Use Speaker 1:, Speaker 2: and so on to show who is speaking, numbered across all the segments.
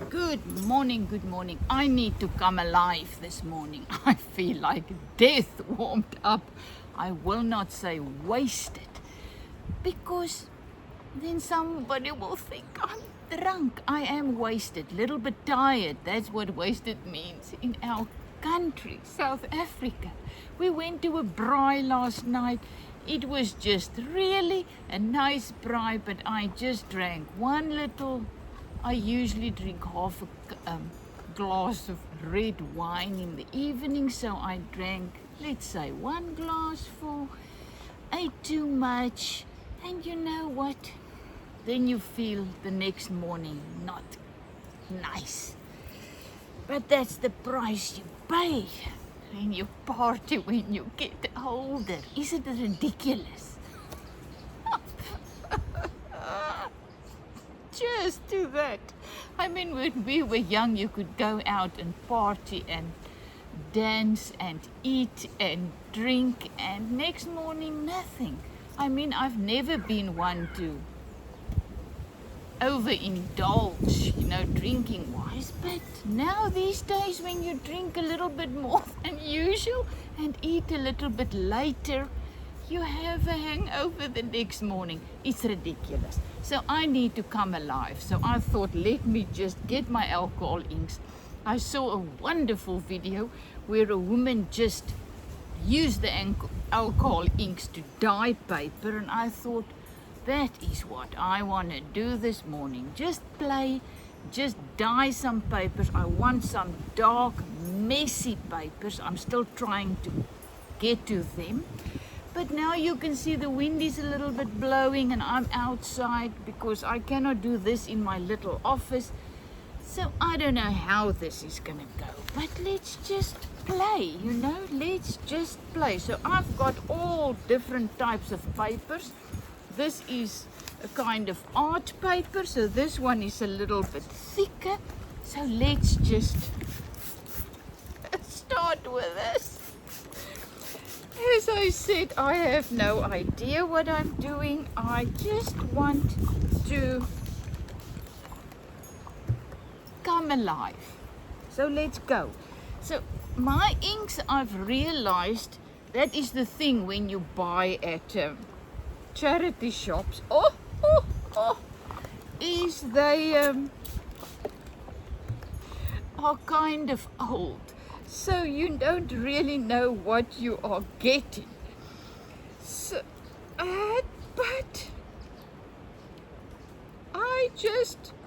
Speaker 1: Good morning, good morning. I need to come alive this morning. I feel like death warmed up. I will not say wasted, because then somebody will think I'm drunk. I am wasted, little bit tired. That's what wasted means in our country, South Africa. We went to a braai last night. It was just really a nice braai, but I just drank one little. I usually drink half a glass of red wine in the evening, so I drank, let's say, one glass full, ate too much, and you know what? Then you feel the next morning not nice. But that's the price you pay when you party when you get older. Isn't it ridiculous? Cheers to that. I mean, when we were young, you could go out and party and dance and eat and drink, and next morning nothing. I mean, I've never been one to overindulge, drinking wise, but now these days when you drink a little bit more than usual and eat a little bit later, you have a hangover the next morning. It's ridiculous. So I need to come alive. So I thought, let me just get my alcohol inks. I saw a wonderful video where a woman just used the alcohol inks to dye paper, and I thought, that is what I want to do this morning. Just play, just dye some papers. I want some dark, messy papers. I'm still trying to get to them. But now you can see the wind is a little bit blowing and I'm outside because I cannot do this in my little office. So I don't know how this is going to go. But let's just play, let's just play. So I've got all different types of papers. This is a kind of art paper. So this one is a little bit thicker. So let's just start with this. As I said, I have no idea what I'm doing. I just want to come alive. So let's go. So my inks, I've realized, that is the thing when you buy at charity shops. Is they are kind of old. So you don't really know what you are getting. So, but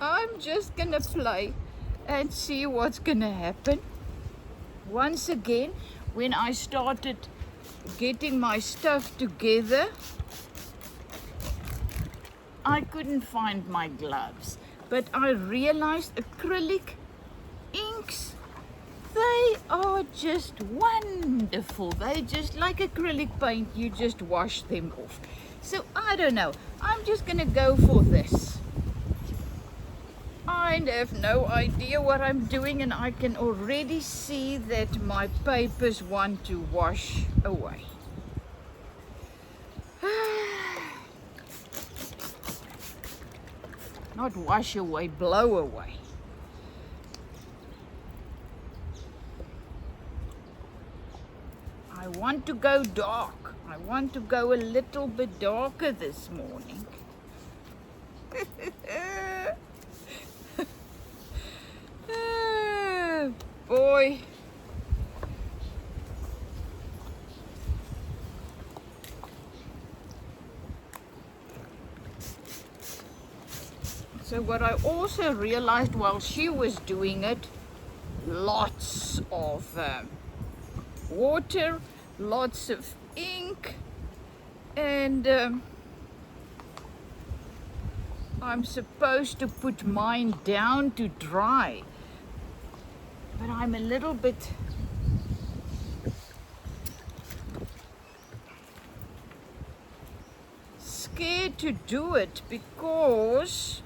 Speaker 1: I'm just gonna play and see what's gonna happen. Once again, when I started getting my stuff together, I couldn't find my gloves, but I realized acrylic inks, they are just wonderful. They just like acrylic paint, you just wash them off. So I don't know, I'm just gonna go for this. I have no idea what I'm doing, and I can already see that my papers want to wash away. Not wash away, blow away. I want to go dark. I want to go a little bit darker this morning. Oh, boy. So what I also realized while she was doing it, lots of water, lots of ink, and I'm supposed to put mine down to dry, but I'm a little bit scared to do it because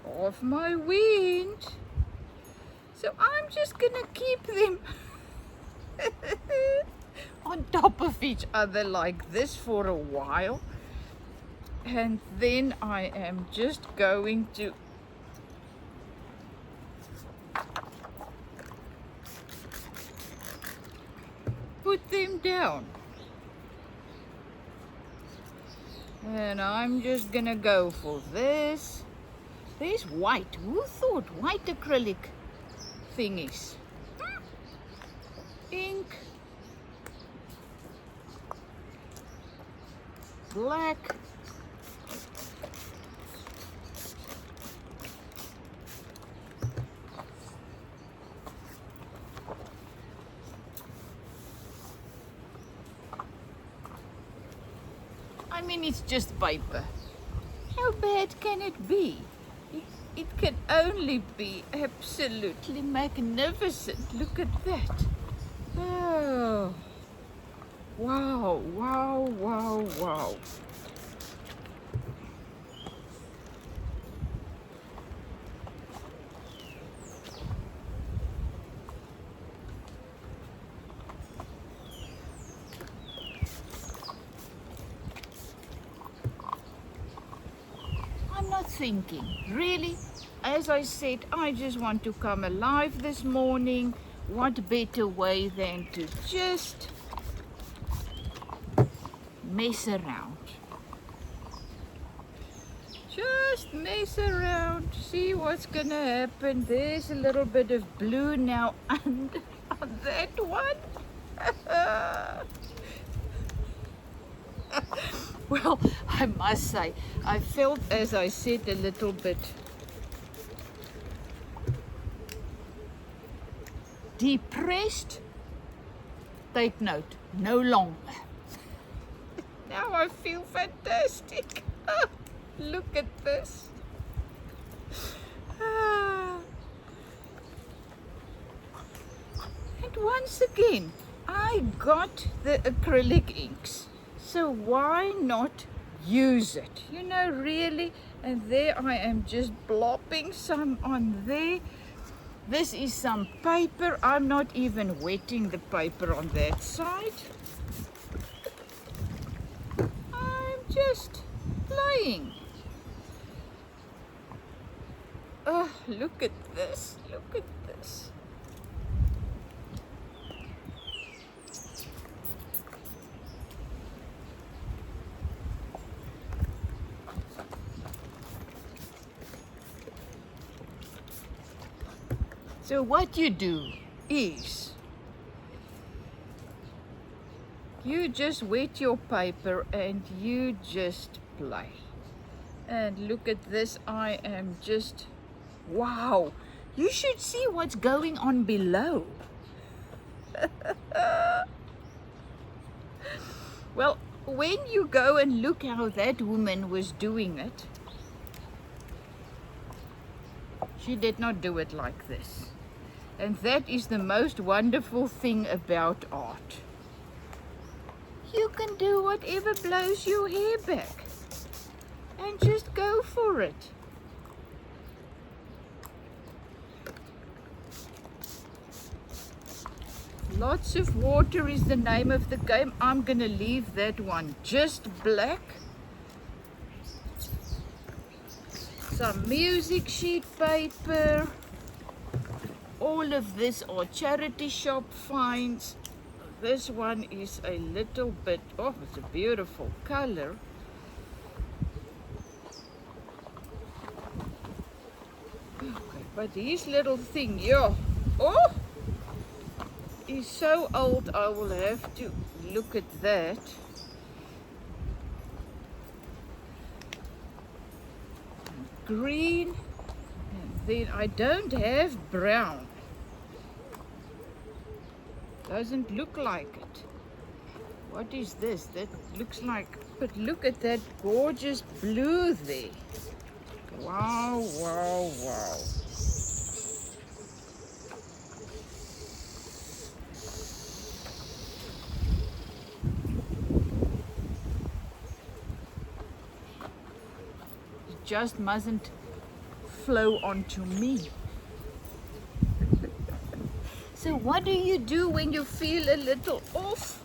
Speaker 1: of my wind. So I'm just gonna keep them on top of each other like this for a while, and then I am just going to put them down. And I'm just gonna go for this. There's white. Who thought white acrylic thingies? Ink. Black. I mean, it's just paper. How bad can it be? It can only be absolutely magnificent. Look at that. Oh. Wow, wow, wow, wow. I'm not thinking, really. As I said, I just want to come alive this morning. What better way than to just mess around. Just mess around, see what's gonna happen. There's a little bit of blue now under on that one. Well, I must say, I felt, as I said, a little bit depressed. Take note, no longer. Now I feel fantastic. Look at this. And once again, I got the acrylic inks. So why not use it? You know, really. And there I am just blopping some on there. This is some paper. I'm not even wetting the paper on that side. I'm just playing. Oh, look at this. Look at this. So what you do is you just wet your paper and you just play. And look at this, I am just, wow. You should see what's going on below. Well, when you go and look how that woman was doing it, she did not do it like this. And that is the most wonderful thing about art. You can do whatever blows your hair back. And just go for it. Lots of water is the name of the game. I'm gonna leave that one just black. Some music sheet paper. All of this are charity shop finds. This one is a little bit, oh, it's a beautiful color. Okay, but this little thing, yeah, oh, is so old. I will have to look at that. Green, and then I don't have brown. Doesn't look like it. What is this? That looks like, but look at that gorgeous blue there. Wow, wow, wow. It just mustn't flow onto me. So what do you do when you feel a little off?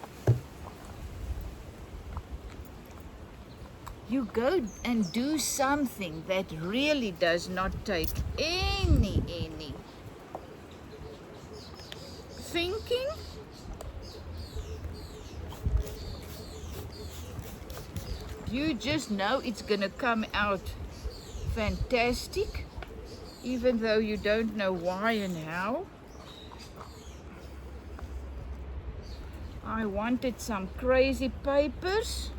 Speaker 1: You go and do something that really does not take any thinking. you just know it's gonna come out fantastic, even though you don't know why and how. I wanted some crazy papers,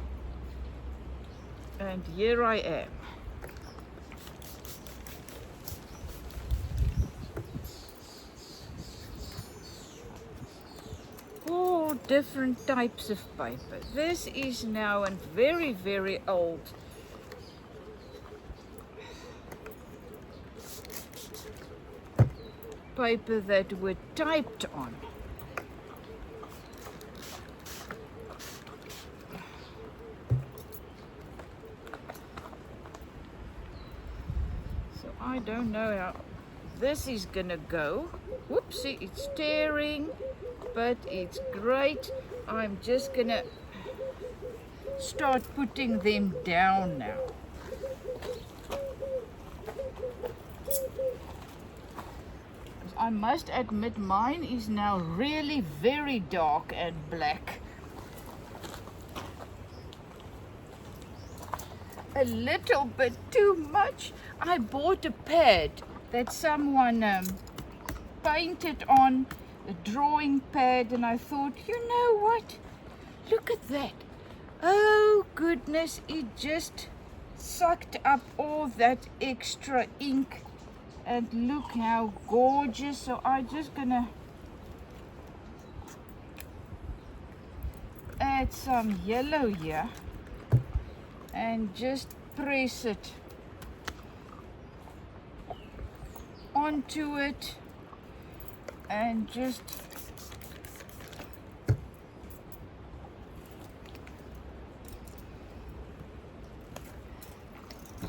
Speaker 1: and here I am. All different types of paper. This is now a very, very old paper that were typed on. So I don't know how this is gonna go. Whoopsie, it's tearing, but it's great. I'm just gonna start putting them down now. I must admit mine is now really very dark and black. A little bit too much. I bought a pad that someone painted on, a drawing pad, and I thought, you know what? Look at that. Oh goodness, it just sucked up all that extra ink. And look how gorgeous. So I'm just gonna add some yellow here and just press it onto it and just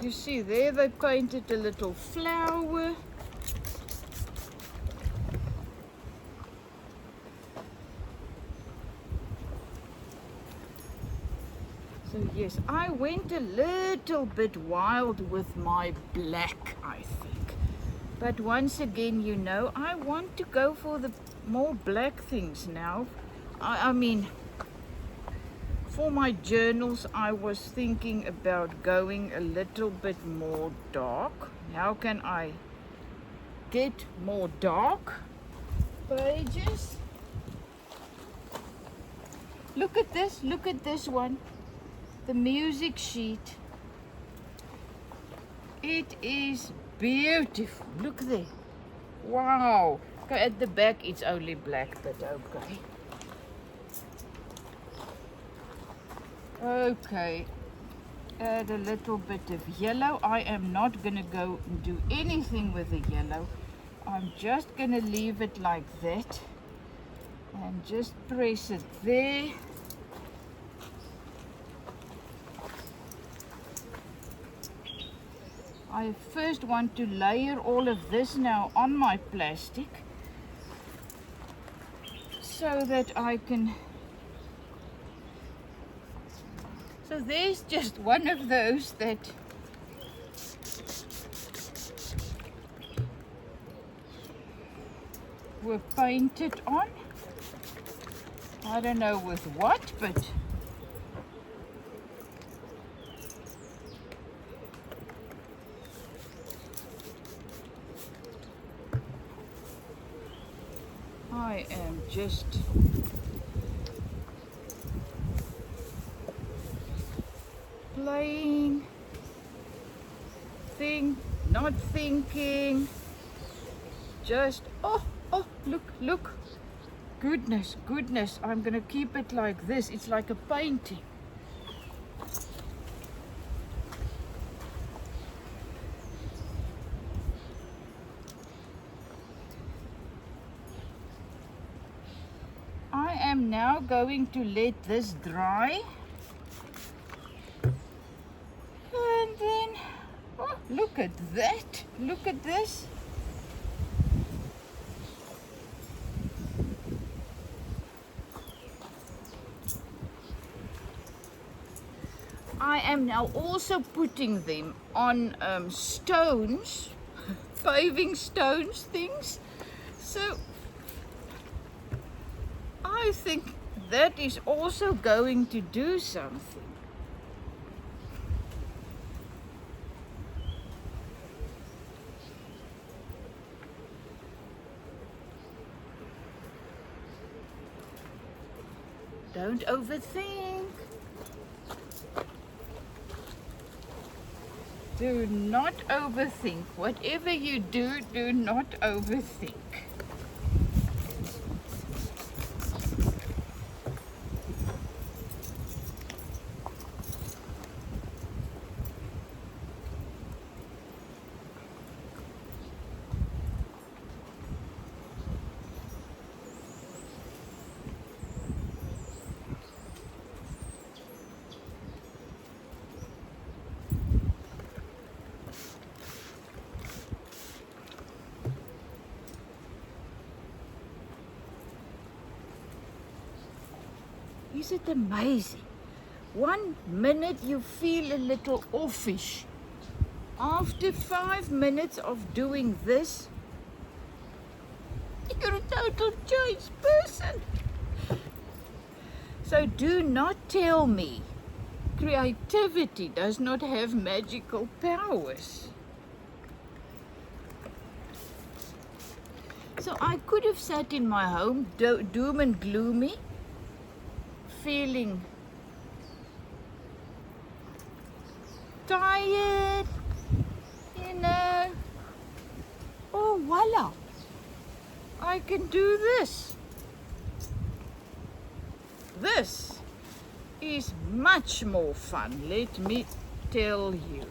Speaker 1: you see there they painted a little flower. So yes, I went a little bit wild with my black, I think. But once again, you know, I want to go for the more black things now. I mean, for my journals, I was thinking about going a little bit more dark. How can I get more dark pages? Look at this one. The music sheet. It is beautiful. Look there. Wow. Okay, at the back it's only black, but okay. Okay. Add a little bit of yellow. I am not gonna go and do anything with the yellow. I'm just gonna leave it like that and just press it there. I first want to layer all of this now on my plastic so that I can. So there's just one of those that were painted on. I don't know with what, but I am just playing, not thinking, just, oh, look, goodness, I'm gonna keep it like this. It's like a painting. I am now going to let this dry. And then, oh, look at that. Look at this. I am now also putting them on stones, paving stones things. So I think that is also going to do something. Don't overthink. Do not overthink. Whatever you do, do not overthink. Is it amazing? 1 minute you feel a little offish. After 5 minutes of doing this, you're a total changed person. So do not tell me creativity does not have magical powers. So I could have sat in my home, doom and gloomy, feeling tired, you know. Oh, voila, I can do this. This is much more fun, let me tell you.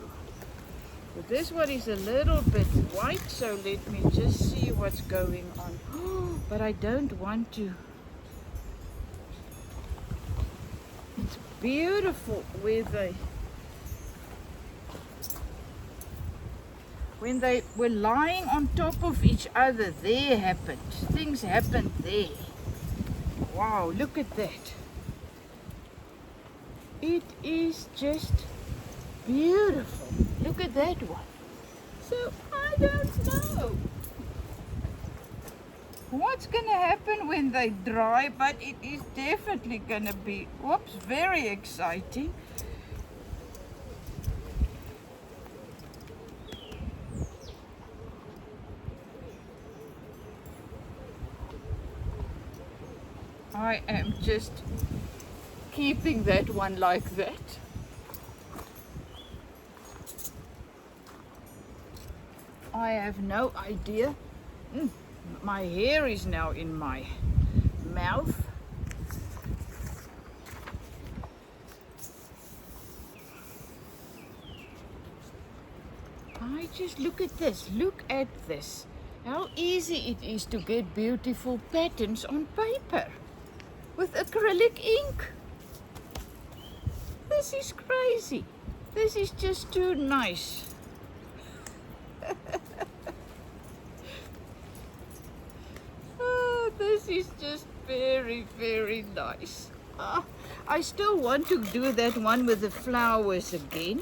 Speaker 1: But this one is a little bit white, so let me just see what's going on. Oh, but I don't want to. It's beautiful where when they were lying on top of each other, things happened there. Wow, look at that. It is just beautiful. Look at that one. So I don't know what's gonna happen when they dry, but it is definitely gonna be, whoops, very exciting. I am just keeping that one like that. I have no idea. My hair is now in my mouth. I just look at this. Look at this. How easy it is to get beautiful patterns on paper with acrylic ink. This is crazy. This is just too nice. Oh, this is just very, very nice. I still want to do that one with the flowers again.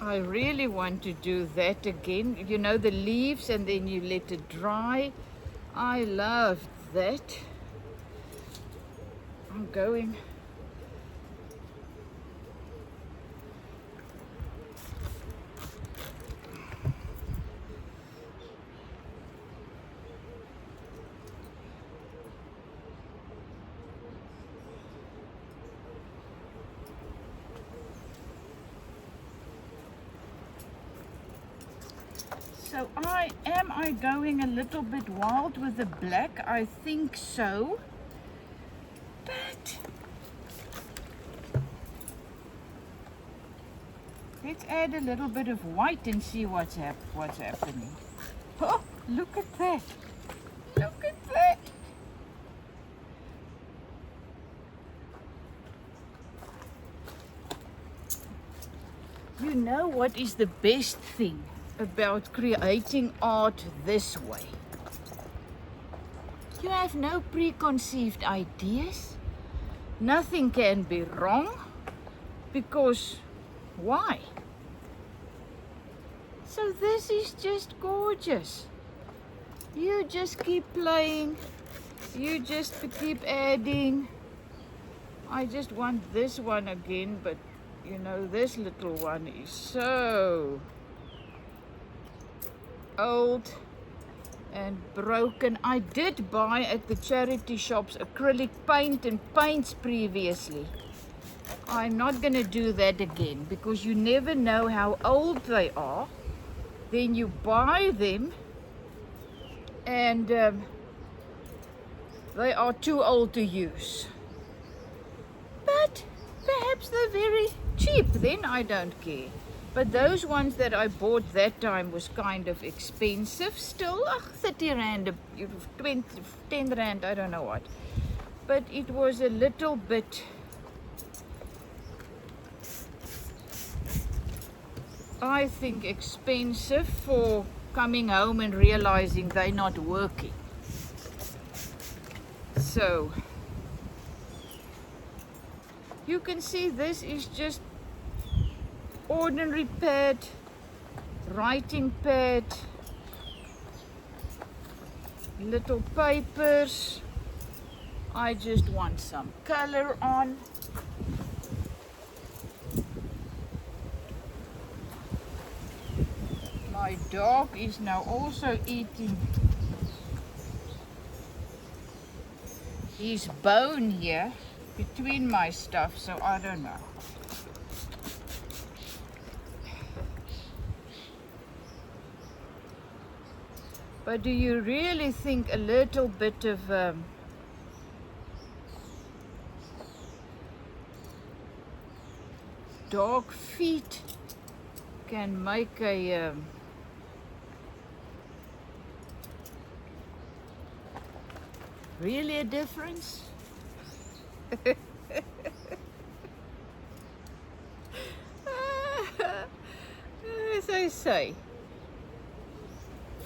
Speaker 1: I really want to do that again. You know, the leaves and then you let it dry. I love that. I'm going. So am I going a little bit wild with the black? I think so. But let's add a little bit of white and see what's happening. Oh, look at that. Look at that. You know what is the best thing about creating art this way? You have no preconceived ideas. Nothing can be wrong, because why? So this is just gorgeous. You just keep playing. You just keep adding. I just want this one again, but you know, this little one is so old. and broken. I did buy at the charity shops acrylic paint and paints previously. I'm not going to do that again because you never know how old they are. Then you buy them and they are too old to use. But perhaps they're very cheap, then I don't care. But those ones that I bought that time was kind of expensive still. 30 rand, 20, 10 rand, I don't know what. But it was a little bit, I think, expensive for coming home and realizing they're not working. So you can see this is just ordinary pad, writing pad, little papers. I just want some color on. My dog is now also eating his bone here between my stuff, so I don't know. But do you really think a little bit of dog feet can make a really a difference? As I say,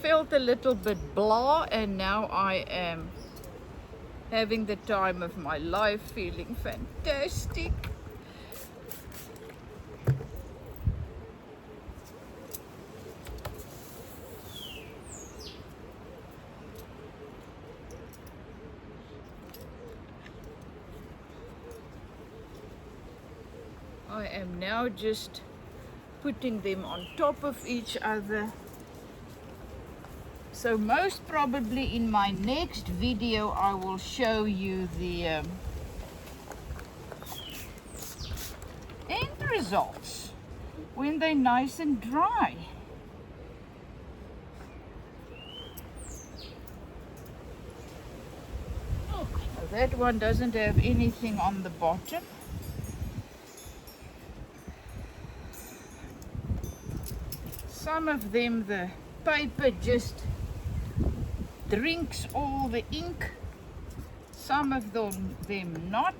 Speaker 1: felt a little bit blah, and now I am having the time of my life, feeling fantastic. I am now just putting them on top of each other. So most probably in my next video I will show you the end results when they're nice and dry. Oh, that one doesn't have anything on the bottom. Some of them, the paper just drinks all the ink, some of them not.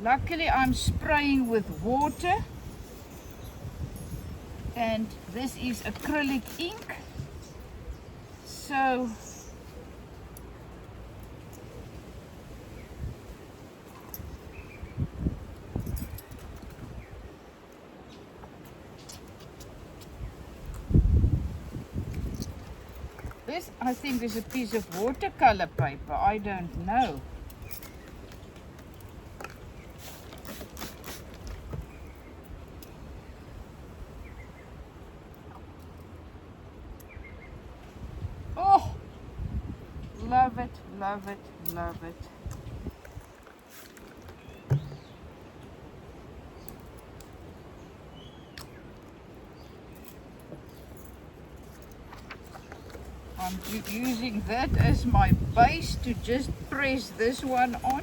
Speaker 1: Luckily I'm spraying with water, and this is acrylic ink, so this, I think, is a piece of watercolor paper. I don't know. Oh, love it, love it, love it. I'm using that as my base to just press this one on.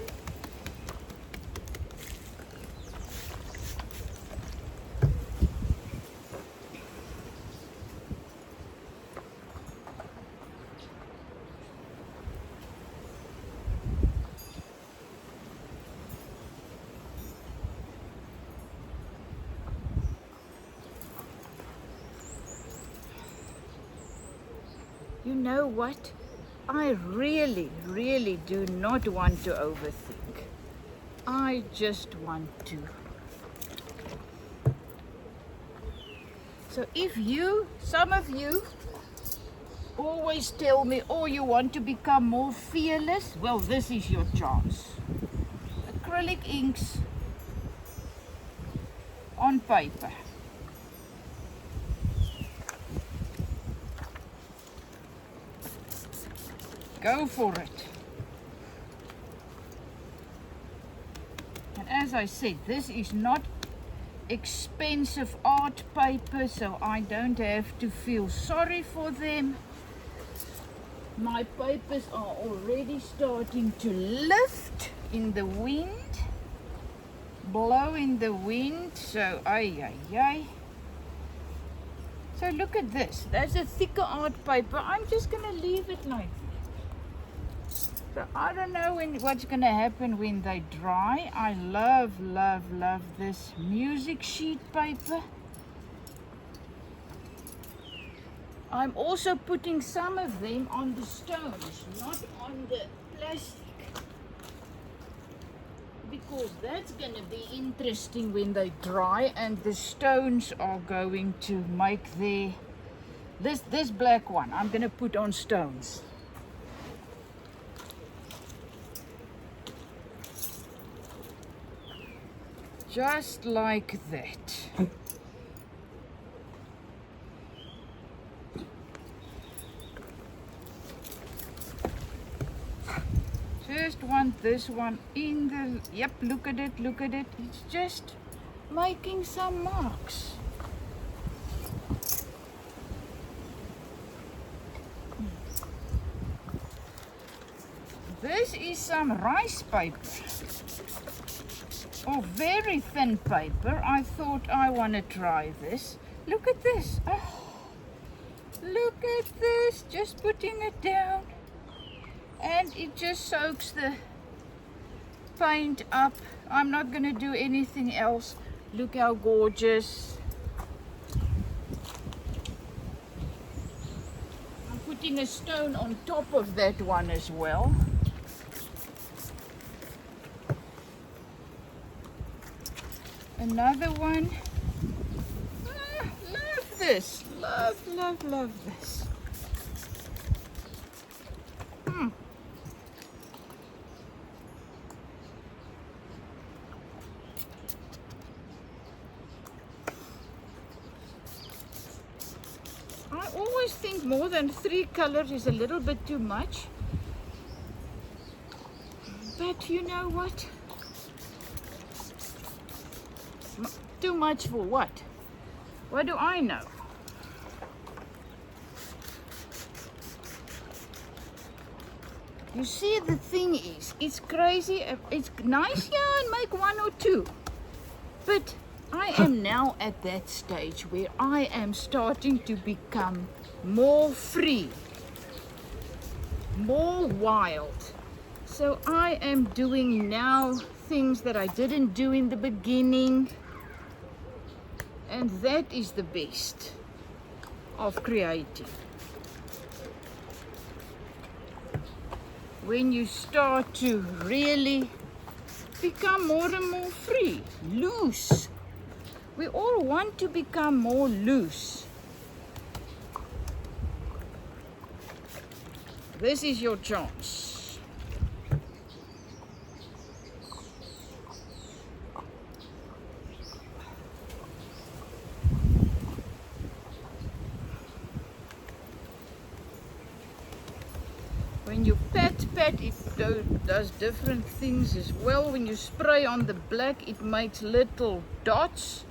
Speaker 1: You know what? I really, really do not want to overthink. I just want to. So if you, some of you, always tell me, oh, you want to become more fearless, well, this is your chance. Acrylic inks on paper. go for it. And as I said, this is not expensive art paper, so I don't have to feel sorry for them. My papers are already starting to lift in the wind, blow in the wind, so ay. So look at this, that's a thicker art paper. I'm just going to leave it like that. So I don't know what's going to happen when they dry. I love this music sheet paper. I'm also putting some of them on the stones, not on the plastic, because that's going to be interesting when they dry, and the stones are going to make this black one I'm going to put on stones. Just like that. Just want this one in the, yep, look at it, it's just making some marks. This is some rice paper, or very thin paper. I thought I want to try this. Look at this, oh, look at this, just putting it down. And it just soaks the paint up. I'm not going to do anything else. Look how gorgeous. I'm putting a stone on top of that one as well. Another one. Love this. Love this. I always think more than 3 colors is a little bit too much. But you know what? Too much for what? What do I know? You see, the thing is, it's crazy. It's nice, yeah, and make 1 or 2. But I am now at that stage where I am starting to become more free, more wild. So I am doing now things that I didn't do in the beginning. And that is the best of creating. When you start to really become more and more free, loose. We all want to become more loose. This is your chance. When you pat, it does different things as well. When you spray on the black, it makes little dots.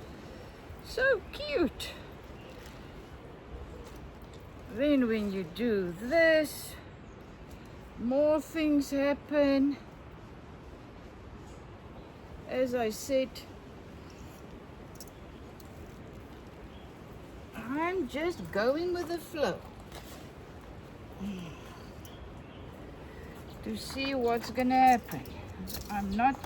Speaker 1: So cute. Then when you do this, more things happen. As I said, I'm just going with the flow. To see what's gonna happen. I'm not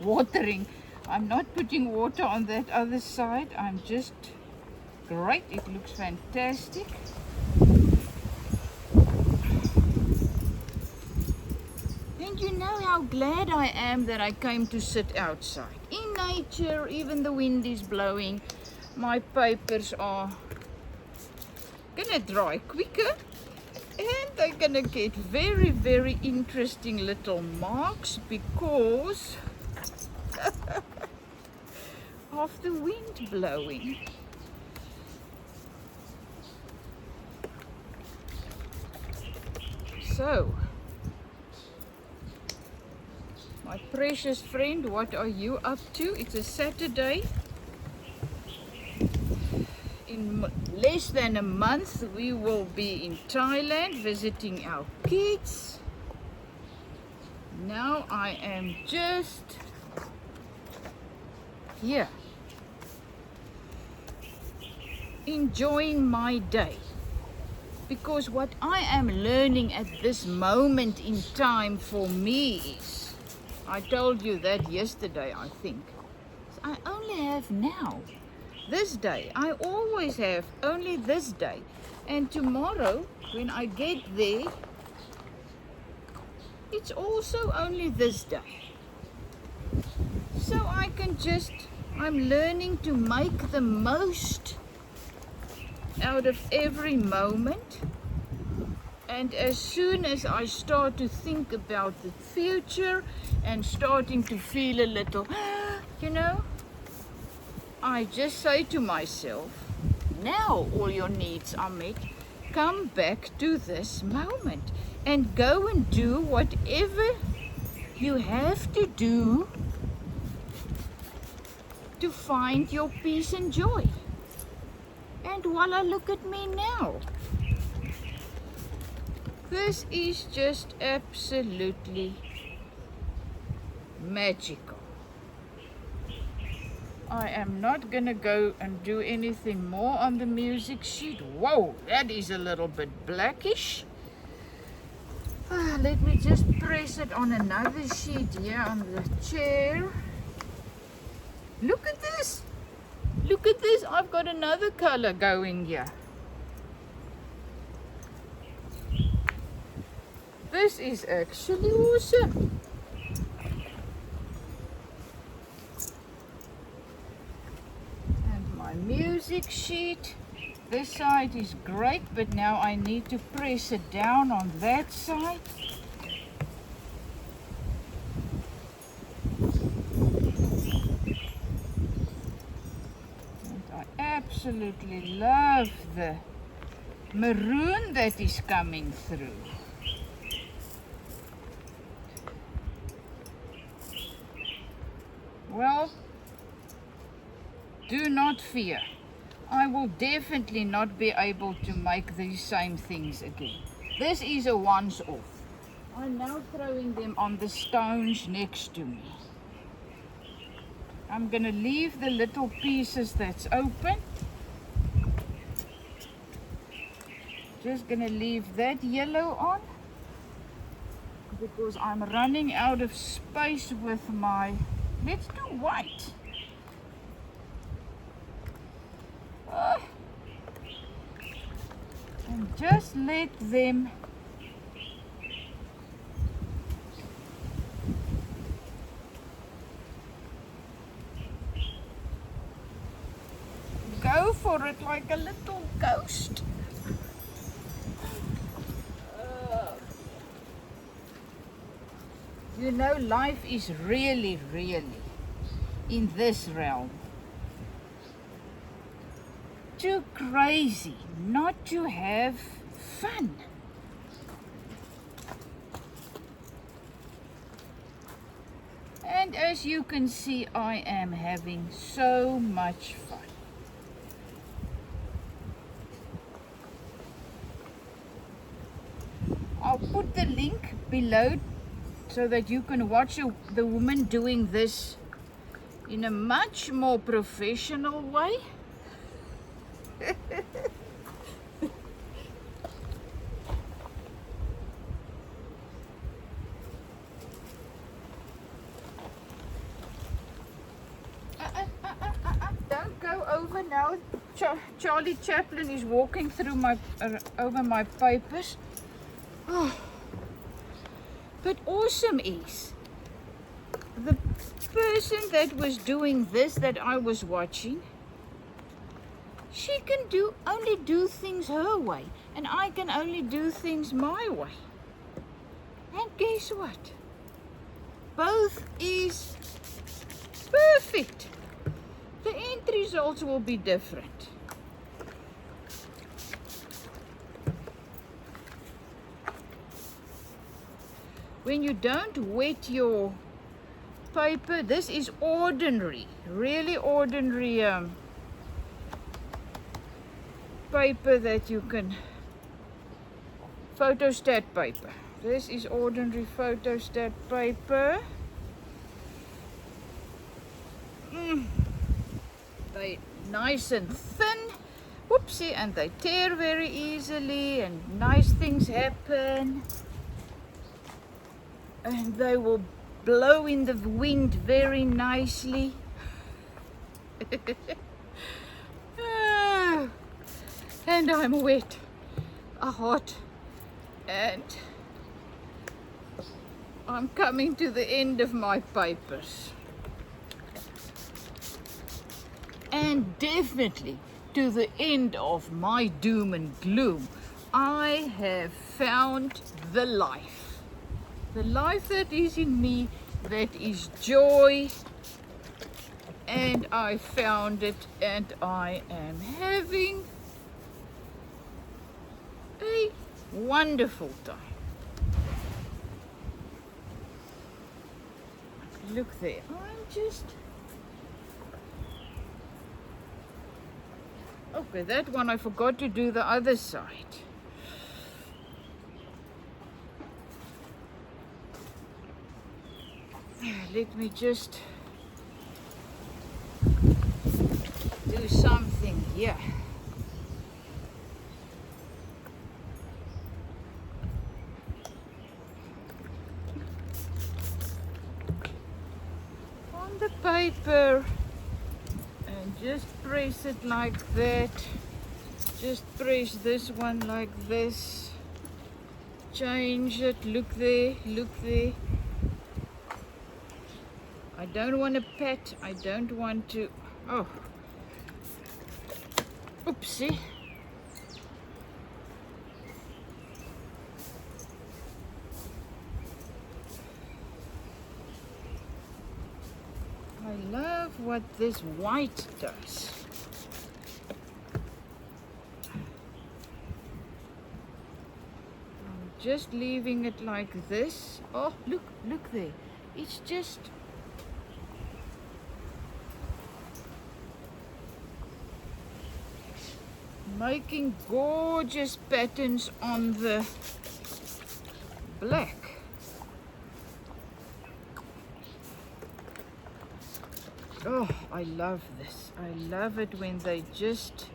Speaker 1: watering. I'm not putting water on that other side. I'm just great. It looks fantastic. And you know how glad I am that I came to sit outside in nature. Even the wind is blowing. My papers are gonna dry quicker. And they're gonna get very, very interesting little marks because of the wind blowing. So, my precious friend, what are you up to? It's a Saturday. In less than a month, we will be in Thailand visiting our kids. Now I am just here, enjoying my day. Because what I am learning at this moment in time for me is, I told you that yesterday, I think, I only have now, this day. I always have only this day. And tomorrow, when I get there, it's also only this day. So I can just, I'm learning to make the most out of every moment. And as soon as I start to think about the future and starting to feel a little, you know, I just say to myself, now all your needs are met. Come back to this moment and go and do whatever you have to do to find your peace and joy. And voila, look at me now. This is just absolutely magical. I am not going to go and do anything more on the music sheet. Whoa, that is a little bit blackish. Let me just press it on another sheet here on the chair. Look at this. Look at this. I've got another color going here. This is actually awesome. And my music sheet. This side is great, but now I need to press it down on that side. And I absolutely love the maroon that is coming through. Well, do not fear. I will definitely not be able to make these same things again. This is a once-off. I'm now throwing them on the stones next to me. I'm going to leave the little pieces that's open. Just going to leave that yellow on, because I'm running out of space with my... Let's do white. And just let them go for it like a little ghost. You know, life is really, really in this realm too crazy not to have fun. And as you can see, I am having so much fun. I'll put the link below so that you can watch the woman doing this in a much more professional way. Don't go over now. Charlie Chaplin is walking through over my papers. Oh. But awesome is the person that was doing this that I was watching. She can only do things her way, and I can only do things my way. And guess what? Both is perfect. The end results will be different. when you don't wet your paper, this is ordinary, really ordinary paper that you can, photostat paper. This is ordinary photostat paper. They nice and thin, whoopsie, and they tear very easily, and nice things happen, and they will blow in the wind very nicely. And I'm wet, hot, and I'm coming to the end of my papers. And definitely to the end of my doom and gloom. I have found the life. The life that is in me, that is joy. And I found it, and I am having a wonderful time. Look there, I'm just... Okay, that one I forgot to do the other side. Let me just do something here. On the paper. And just press it like that. Just press this one like this. Change it. Look there. Look there. I don't want to pat. I don't want to... Oh. Oopsie. I love what this white does. I'm just leaving it like this. Oh, look, look there. It's just... making gorgeous patterns on the black. Oh, I love this. I love it when they just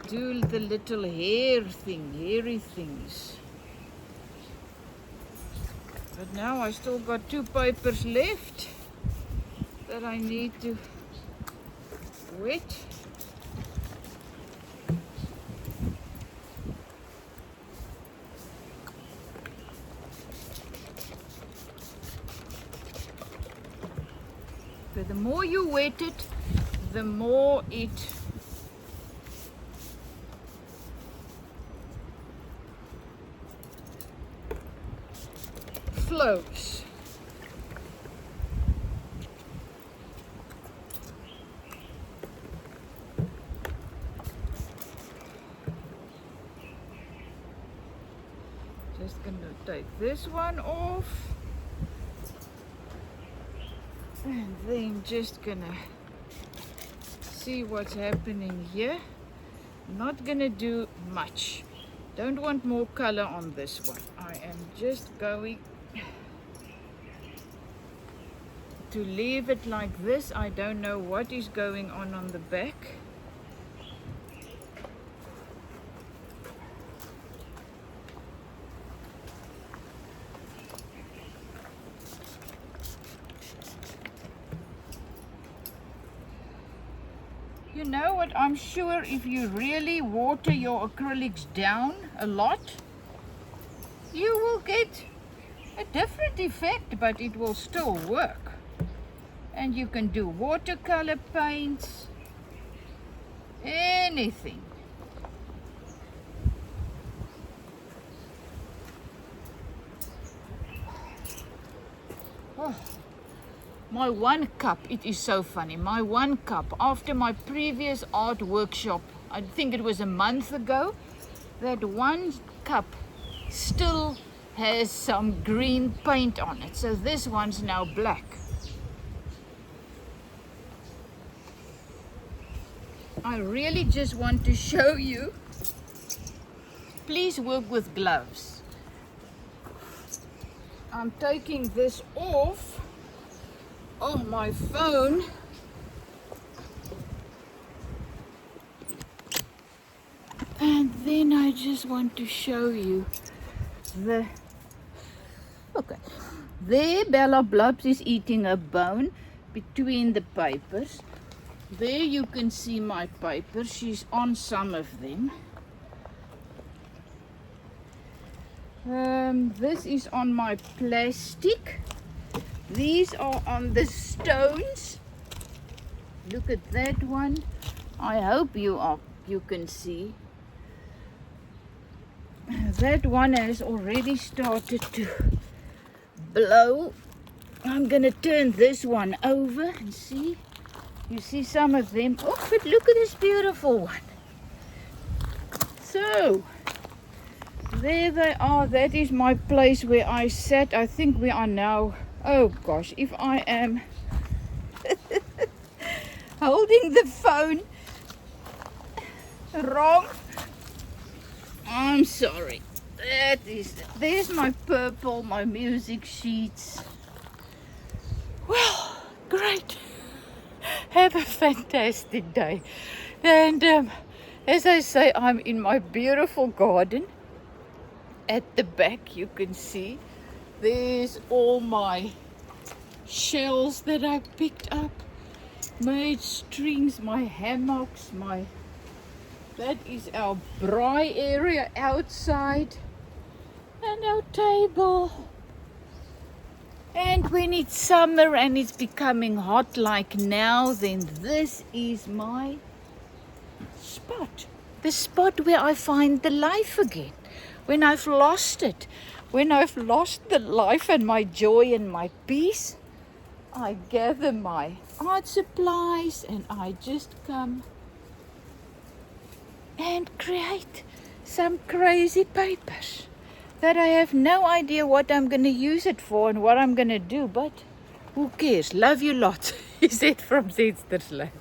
Speaker 1: do the little hair thing, hairy things. But now I still got 2 papers left that I need to wet. But the more you wet it, the more it flows. Just gonna take this one off. And then just gonna see what's happening here. Not gonna do much. Don't want more color on this one. I am just going to leave it like this. I don't know what is going on the back. You know what, I'm sure if you really water your acrylics down a lot, you will get a different effect, but it will still work. And you can do watercolor paints, anything. Oh. My 1 cup, it is so funny, my 1 cup after my previous art workshop, I think it was a month ago, that 1 cup still has some green paint on it. So this one's now black. I really just want to show you. Please work with gloves. I'm taking this off on my phone. And then I just want to show you the... Okay. There Bella Blobs is eating a bone between the papers. There you can see my paper. She's on some of them. This is on my plastic. These are on the stones. Look at that one. I hope you can see. That one has already started to blow. I'm gonna turn this one over and see. You see some of them. Oh, but look at this beautiful one. So there they are. That is my place where I sat. I think we are now, oh gosh, if I am holding the phone wrong, I'm sorry. There's my purple, my music sheets. Well, great. Have a fantastic day. And as I say, I'm in my beautiful garden. At the back you can see there's all my shells that I picked up, made strings, my hammocks, that is our braai area outside, and our table. And when it's summer and it's becoming hot like now, then this is my spot. The spot where I find the life again. When I've lost it. When I've lost the life and my joy and my peace, I gather my art supplies and I just come and create some crazy papers that I have no idea what I'm going to use it for and what I'm going to do, but who cares? Love you lots. Is it from Zedster's Land.